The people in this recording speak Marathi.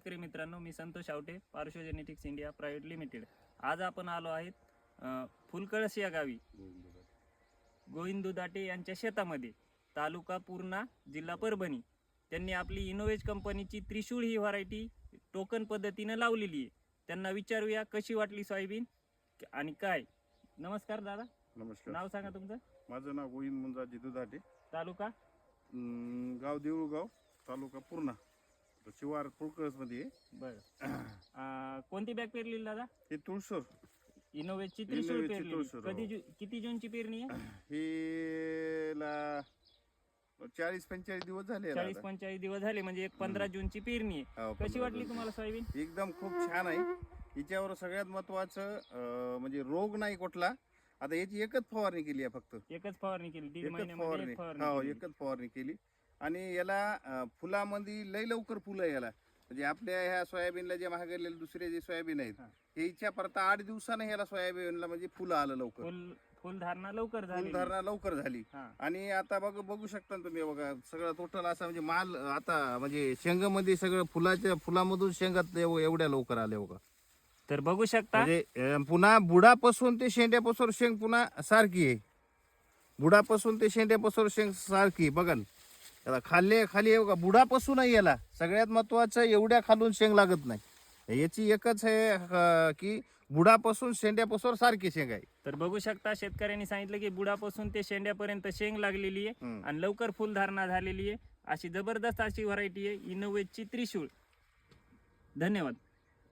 शेतकरी मित्रांनो, मी संतोष आवटे, पार्श्व जेनेटिक्स इंडिया प्रायव्हेट लिमिटेड. आज आपण आलो आहेत फुलकळस या गावी गोविंद दुधाटे यांच्या शेतामध्ये, तालुका पूर्णा, जिल्हा परभणी. त्यांनी आपली इनोवेज कंपनीची त्रिशूळ ही व्हरायटी टोकन पद्धतीने लावलेली आहे. त्यांना विचारूया कशी वाटली सोयाबीन आणि काय. नमस्कार दादा. नमस्कार. नाव सांगा तुमचं. माझं नाव गोविंद मुंजाजी दुधाटे, तालुका गाव देऊळगाव, तालुका पूर्णा, शिवार फुलकळस मध्ये. बरं. कोणती बॅग पेरलेली दादा? हे तुळसर इनोवेजची त्रिशूळ इनोवेजची पेरलेली. तुळसर, कधी किती जूनची पेरणी आहे? हे 40-45 दिवस झाले. 40-45 दिवस झाले, म्हणजे एक 15 जूनची पेरणी आहे. हो, कशी 15 वाटली जून. तुम्हाला सोयाबीन? एकदम खूप छान आहे. हिच्यावर सगळ्यात महत्वाचं म्हणजे रोग नाही कुठला. आता याची एकच फवारणी केली आहे, फक्त एकच फवारणी केली. दीड एकच महिन्यामध्ये फवारणी. एक हो, फवारणी केली. एकच फवारणी केली. आणि याला फुलामध्ये लय लवकर फुलं याला, म्हणजे आपल्या ह्या सोयाबीनला जे महागलेले दुसरे जे सोयाबीन आहेत, याच्या परत 8 दिवसाने ह्याला सोयाबीनला म्हणजे फुलं आलं लवकर. फुलधारणा लवकर झाली. फुलधारणा लवकर झाली. आणि आता बघू शकता तुम्ही, बघा सगळं टोटल असं म्हणजे माल आता म्हणजे शेंगामध्ये सगळं फुलामधून शेंगात एवढ्या लवकर आले बघा. तर बघू शकता, म्हणजे पुन्हा बुडापासून ते शेंड्यापासून शेंग पुन्हा सारखी आहे. बुडापासून ते शेंड्यापासून शेंग सारखी बघा. आता खाली बघा, बुडापासूनही याला सगळ्यात महत्वाचं एवढ्या खालून शेंग लागत नाही. याची एकच आहे की बुडापासून शेंड्यापासून सारखी शेंग आहे. तर बघू शकता, शेतकऱ्यांनी सांगितलं की बुडापासून ते शेंड्यापर्यंत शेंग लागलेली आहे आणि लवकर फुलधारणा झालेली आहे. अशी जबरदस्त अशी व्हरायटी आहे इनोवेजची त्रिशूळ. धन्यवाद.